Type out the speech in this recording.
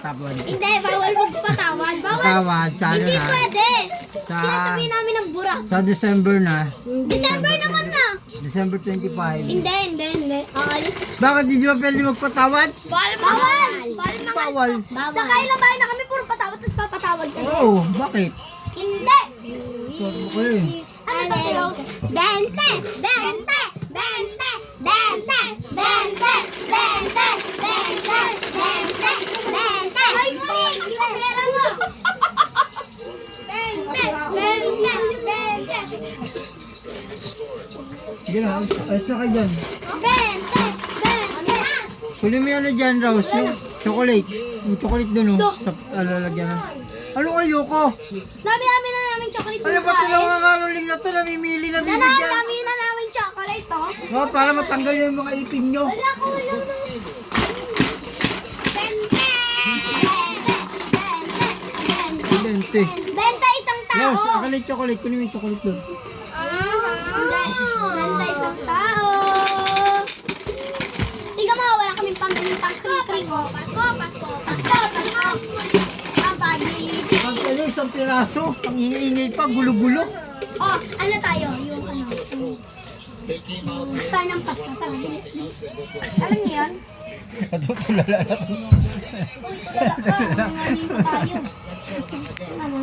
patawad. Hindi, bawal magpatawad. Bawal. Patawad, sa ano Hindi na? pwede. Sa, Sinasabihin namin ng bura. sa December na. December naman na. December 25. Hindi. Aalis. Bakit hindi ba pwede magpatawad? Bawal. Bawal. Nakailang bahay na kami, puro patawad, tapos papatawad ka. Oo, bakit? Hindi. Okay. Ano to, Rose? Bente! Bente! Bente! Bente! Bente! Bente! Bente! Bente! Bente! Ay, Mike! Yung pera mo! Bente! Bente! Bente! Sige na, ayos na kayo dyan. Bente! Bente! Kunin mo yan na dyan, Rose, yung chocolate. Yung chocolate dun, oh. Sa lalagyan na. Ano kayo ko? Dami-dami na namin chocolate. Ano ba ito lang ang karoling na ito? Namimili na bibigyan. Dami na namin chocolate, oh. Oh, para matanggal yung mga ipin nyo. Wala ko lang na. Bente! Bente! Bente! 20. Benta isang tao! Rose, akalay chocolate. Kunin mo yung chocolate dun. Benta isang tao! Tingnan mo, wala kaming panggaling pang-kring-kring. Pasko! Ang bagay. Pag ano, isang piraso, ang ingay pa, gulo-gulo. Oh, ano tayo? Yung ano? Yung star ng Pasko. Tara, bilis. Alam niyo yun? Ito, tulala na. Uy, tulala ka. Nanganin pa tayo. Ano?